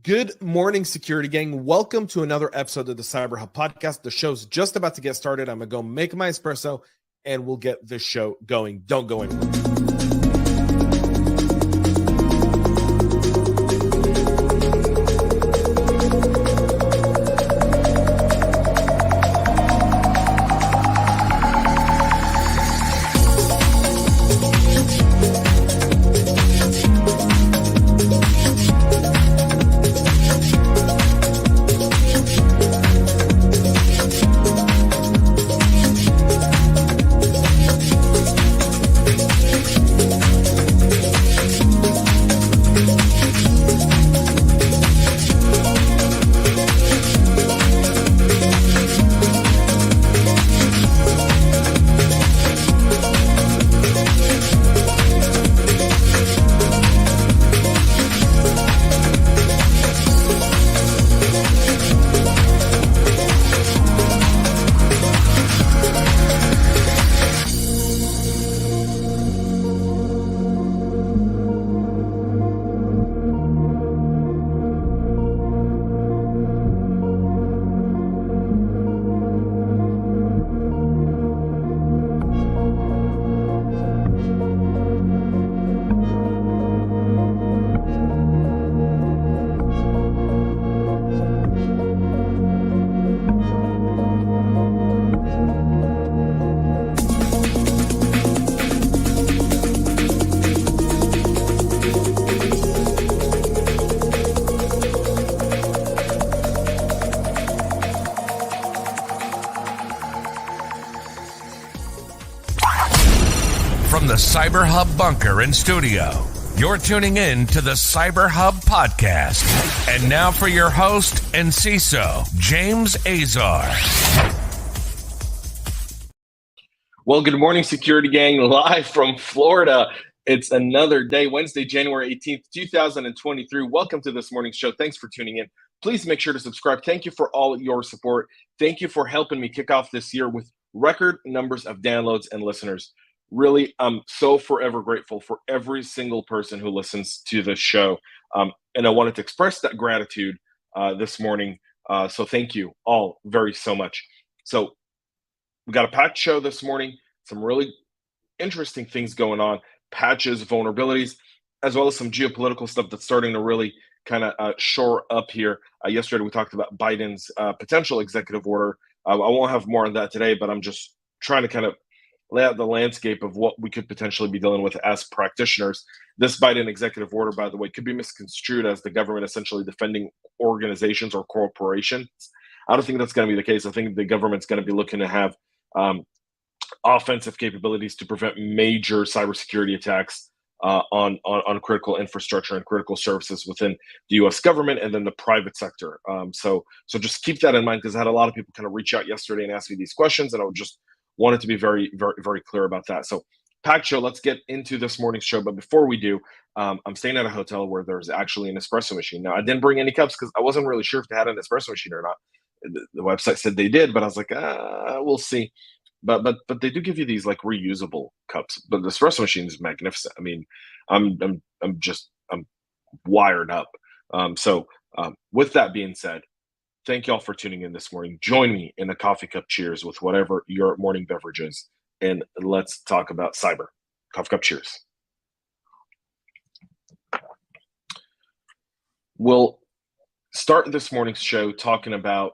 Good morning, security gang. Welcome to another episode of the CyberHub Podcast. The show's just about to get started. I'm going to go make my espresso and we'll get this show going. Don't go anywhere. From the CyberHub bunker and studio, you're tuning in to the CyberHub Podcast. And now for your host and CISO, James Azar. Well, good morning, security gang, live from Florida. It's another day, Wednesday, January 18th, 2023. Welcome to this morning's show. Thanks for tuning in. Please make sure to subscribe. Thank you for all your support. Thank you for helping me kick off this year with record numbers of downloads and listeners. Really, I'm so forever grateful for every single person who listens to this show. And I wanted to express that gratitude this morning. So thank you all so much. So we got a packed show this morning, some really interesting things going on, patches, vulnerabilities, as well as some geopolitical stuff that's starting to really kind of shore up here. Yesterday, we talked about Biden's potential executive order. I won't have more on that today, but I'm just trying to kind of lay out the landscape of what we could potentially be dealing with as practitioners. This Biden executive order, by the way, could be misconstrued as the government essentially defending organizations or corporations. I don't think that's going to be the case. I think the government's going to be looking to have offensive capabilities to prevent major cybersecurity attacks on critical infrastructure and critical services within the U.S. government and then the private sector. So just keep that in mind, because I had a lot of people kind of reach out yesterday and ask me these questions, and I just wanted to be very, very, very clear about that. So packed show, let's get into this morning's show. But before we do, I'm staying at a hotel where there's actually an espresso machine. Now, I didn't bring any cups because I wasn't really sure if they had an espresso machine or not. The website said they did, but I was like, we'll see. But they do give you these like reusable cups. But the espresso machine is magnificent. I mean, I'm wired up. With that being said, thank y'all for tuning in this morning. Join me in a coffee cup cheers with whatever your morning beverage is, and let's talk about cyber. Coffee cup cheers. We'll start this morning's show talking about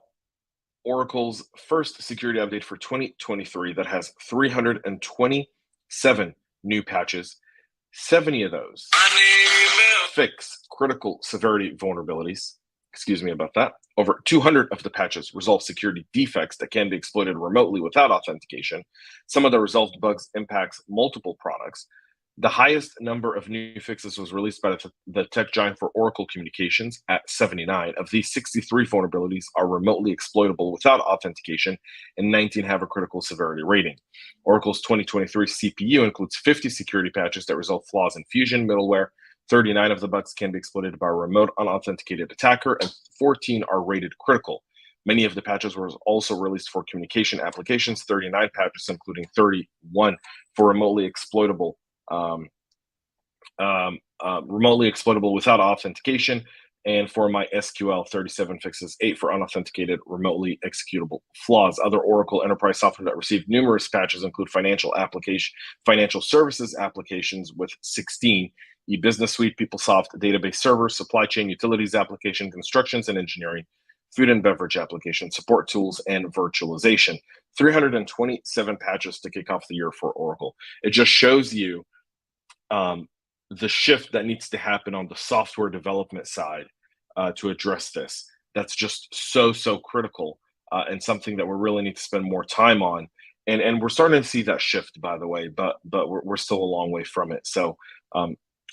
Oracle's first security update for 2023 that has 327 new patches. 70 of those fix critical severity vulnerabilities. Excuse me about that. Over 200 of the patches resolve security defects that can be exploited remotely without authentication. Some of the resolved bugs impacts multiple products. The highest number of new fixes was released by the tech giant for Oracle Communications at 79. Of these, 63 vulnerabilities are remotely exploitable without authentication, and 19 have a critical severity rating. Oracle's 2023 CPU includes 50 security patches that resolve flaws in Fusion middleware. 39 of the bugs can be exploited by a remote unauthenticated attacker, and 14 are rated critical. Many of the patches were also released for communication applications, 39 patches, including 31 for remotely exploitable without authentication, and for MySQL 37 fixes, 8 for unauthenticated remotely executable flaws. Other Oracle enterprise software that received numerous patches include financial services applications with 16, e-business suite, PeopleSoft database server, supply chain utilities application, constructions and engineering, food and beverage application, support tools, and virtualization. 327 patches to kick off the year for Oracle. It just shows you the shift that needs to happen on the software development side to address this. That's just so critical and something that we really need to spend more time on. And we're starting to see that shift, by the way, but we're still a long way from it. So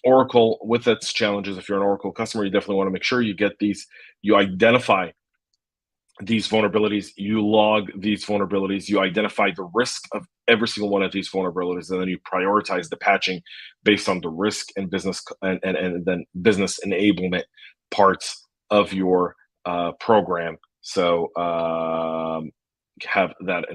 Oracle, with its challenges, if you're an Oracle customer, you definitely want to make sure you get these, you identify these vulnerabilities, you log these vulnerabilities, you identify the risk of every single one of these vulnerabilities, and then you prioritize the patching based on the risk and business and then business enablement parts of your program. So have that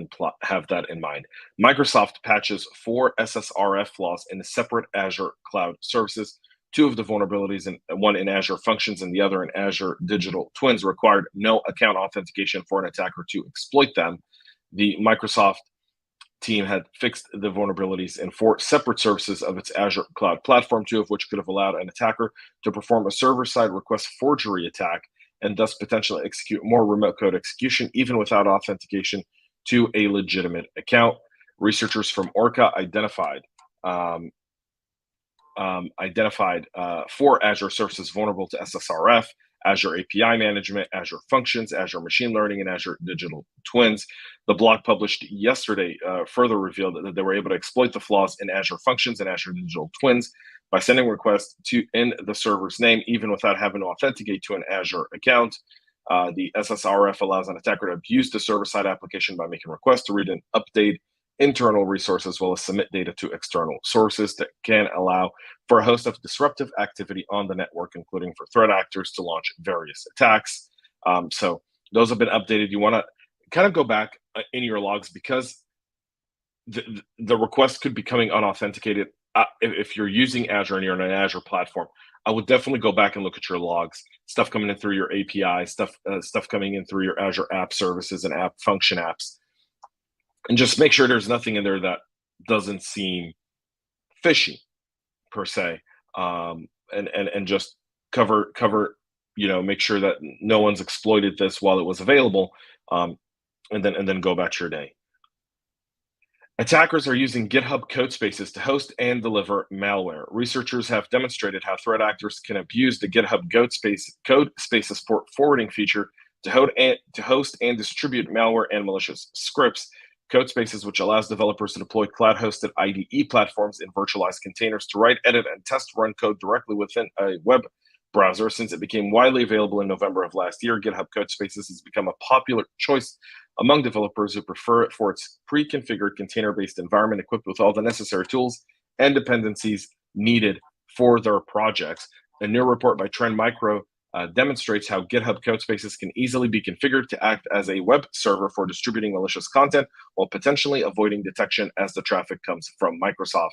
in mind. Microsoft patches 4 SSRF flaws in separate Azure cloud services. 2 of the vulnerabilities, one in Azure Functions and the other in Azure Digital Twins, required no account authentication for an attacker to exploit them. The Microsoft team had fixed the vulnerabilities in 4 separate services of its Azure cloud platform, 2 of which could have allowed an attacker to perform a server-side request forgery attack and thus potentially execute more remote code execution even without authentication to a legitimate account. Researchers from Orca identified 4 Azure services vulnerable to SSRF, Azure API Management, Azure Functions, Azure Machine Learning, and Azure Digital Twins. The blog published yesterday further revealed that they were able to exploit the flaws in Azure Functions and Azure Digital Twins by sending requests in the server's name, even without having to authenticate to an Azure account. The SSRF allows an attacker to abuse the server-side application by making requests to read and update internal resources, as well as submit data to external sources that can allow for a host of disruptive activity on the network, including for threat actors to launch various attacks. So those have been updated. You want to kind of go back in your logs because the request could be coming unauthenticated. If you're using Azure and you're on an Azure platform, I would definitely go back and look at your logs, stuff coming in through your API, stuff coming in through your Azure app services and app function apps. And just make sure there's nothing in there that doesn't seem fishy per se, and just cover, make sure that no one's exploited this while it was available, and then go about your day. Attackers are using GitHub Codespaces to host and deliver malware. Researchers have demonstrated how threat actors can abuse the GitHub Codespaces port forwarding feature to host and distribute malware and malicious scripts. Codespaces, which allows developers to deploy cloud-hosted IDE platforms in virtualized containers to write, edit, and test run code directly within a web browser. Since it became widely available in November of last year, GitHub Codespaces has become a popular choice among developers who prefer it for its pre-configured container-based environment equipped with all the necessary tools and dependencies needed for their projects. A new report by Trend Micro demonstrates how GitHub Codespaces can easily be configured to act as a web server for distributing malicious content while potentially avoiding detection as the traffic comes from Microsoft.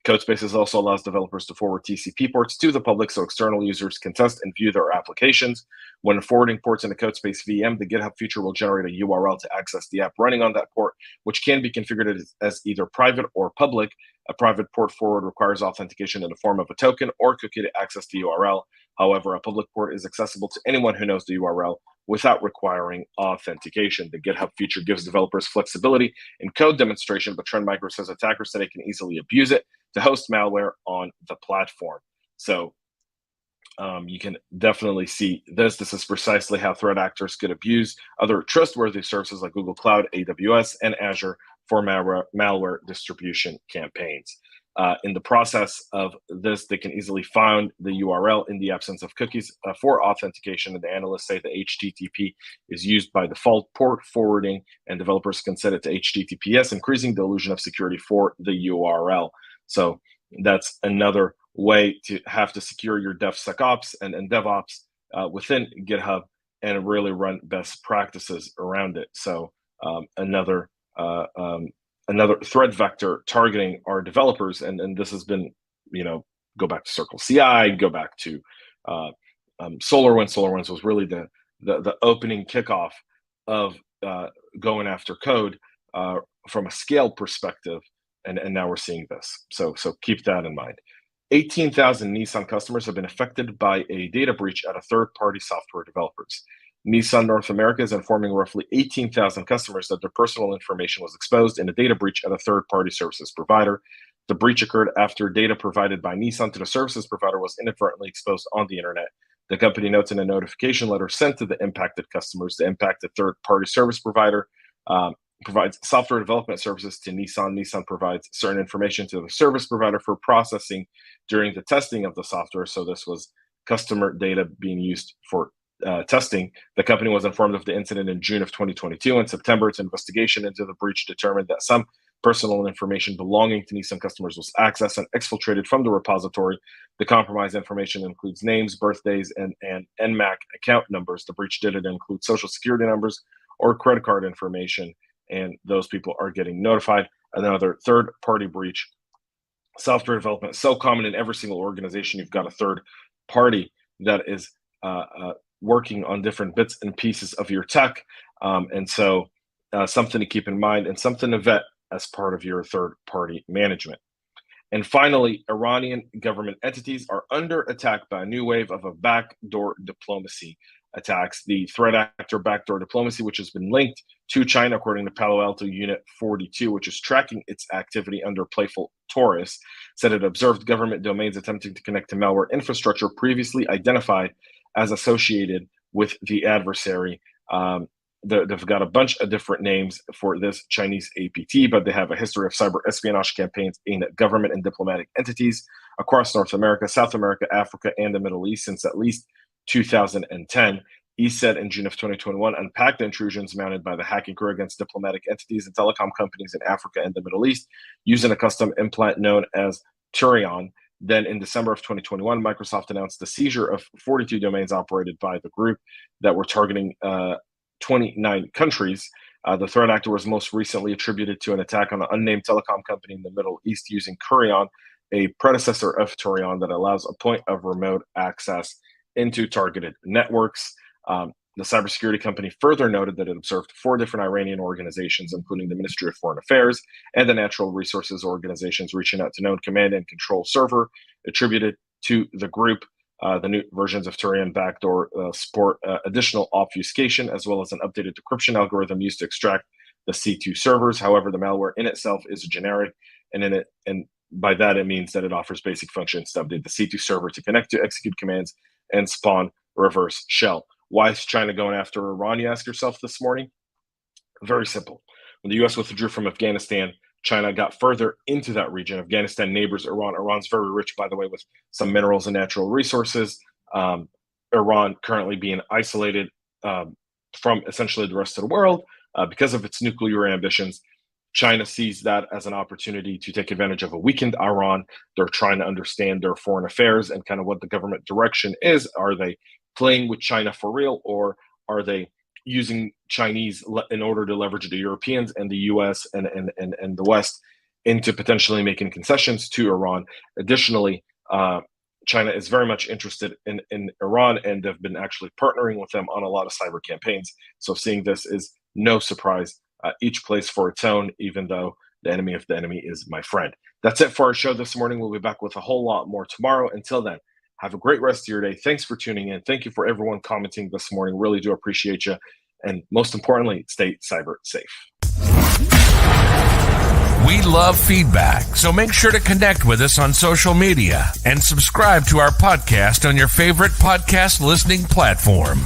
Codespaces also allows developers to forward TCP ports to the public so external users can test and view their applications. When forwarding ports in a Codespace VM, the GitHub feature will generate a URL to access the app running on that port, which can be configured as either private or public. A private port forward requires authentication in the form of a token or cookie to access the URL. However, a public port is accessible to anyone who knows the URL without requiring authentication. The GitHub feature gives developers flexibility in code demonstration, but Trend Micro says attackers today can easily abuse it to host malware on the platform. So you can definitely see this. This is precisely how threat actors could abuse other trustworthy services like Google Cloud, AWS, and Azure for malware distribution campaigns. In the process of this, they can easily find the URL in the absence of cookies for authentication. And the analysts say the HTTP is used by default port forwarding, and developers can set it to HTTPS, increasing the illusion of security for the URL. So that's another way to have to secure your DevSecOps and DevOps within GitHub and really run best practices around it. So another threat vector targeting our developers, and this has been, go back to Circle CI, go back to SolarWinds. SolarWinds was really the opening kickoff of going after code from a scale perspective, and now we're seeing this. So keep that in mind. 18,000 Nissan customers have been affected by a data breach at a third-party software developers. Nissan North America is informing roughly 18,000 customers that their personal information was exposed in a data breach at a third-party services provider. The breach occurred after data provided by Nissan to the services provider was inadvertently exposed on the internet. The company notes in a notification letter sent to the impacted customers, the impacted third-party service provider provides software development services to Nissan. Nissan provides certain information to the service provider for processing during the testing of the software. So this was customer data being used for testing. The company was informed of the incident in June of 2022. In September, its investigation into the breach determined that some personal information belonging to Nissan customers was accessed and exfiltrated from the repository. The compromised information includes names, birthdays, and NMAC account numbers. The breach didn't include social security numbers or credit card information, and those people are getting notified. Another third-party breach. Software development is so common in every single organization. You've got a third party that is working on different bits and pieces of your tech, and so something to keep in mind and something to vet as part of your third-party management. And finally, Iranian government entities are under attack by a new wave of a backdoor diplomacy attacks. The threat actor BackdoorDiplomacy, which has been linked to China, according to Palo Alto Unit 42, which is tracking its activity under Playful Taurus, said it observed government domains attempting to connect to malware infrastructure previously identified as associated with the adversary. They've got a bunch of different names for this Chinese APT, but they have a history of cyber espionage campaigns aimed at government and diplomatic entities across North America, South America, Africa, and the Middle East since at least 2010. ESET in June of 2021 unpacked intrusions mounted by the hacking crew against diplomatic entities and telecom companies in Africa and the Middle East using a custom implant known as Turion. Then in December of 2021, Microsoft announced the seizure of 42 domains operated by the group that were targeting 29 countries. The threat actor was most recently attributed to an attack on an unnamed telecom company in the Middle East using Curion, a predecessor of Turion that allows a point of remote access into targeted networks. The cybersecurity company further noted that it observed 4 different Iranian organizations, including the Ministry of Foreign Affairs and the Natural Resources organizations, reaching out to known command and control server attributed to the group. The new versions of Turion backdoor support additional obfuscation, as well as an updated decryption algorithm used to extract the C2 servers. However, the malware in itself is generic, and by that it means that it offers basic functions to update the C2 server to connect to execute commands and spawn reverse shell. Why is China going after Iran, you ask yourself this morning? Very simple. When the U.S. withdrew from Afghanistan, China got further into that region. Afghanistan neighbors Iran. Iran's very rich, by the way, with some minerals and natural resources. Iran currently being isolated from essentially the rest of the world because of its nuclear ambitions. China sees that as an opportunity to take advantage of a weakened Iran. They're trying to understand their foreign affairs and kind of what the government direction is. Are they playing with China for real, or are they using Chinese in order to leverage the Europeans and the US and the West into potentially making concessions to Iran? Additionally, China is very much interested in Iran, and they've been actually partnering with them on a lot of cyber campaigns. So seeing this is no surprise. Each plays for its own, even though the enemy of the enemy is my friend. That's it for our show this morning. We'll be back with a whole lot more tomorrow. Until then, have a great rest of your day. Thanks for tuning in. Thank you for everyone commenting this morning. Really do appreciate you. And most importantly, stay cyber safe. We love feedback, so make sure to connect with us on social media and subscribe to our podcast on your favorite podcast listening platform.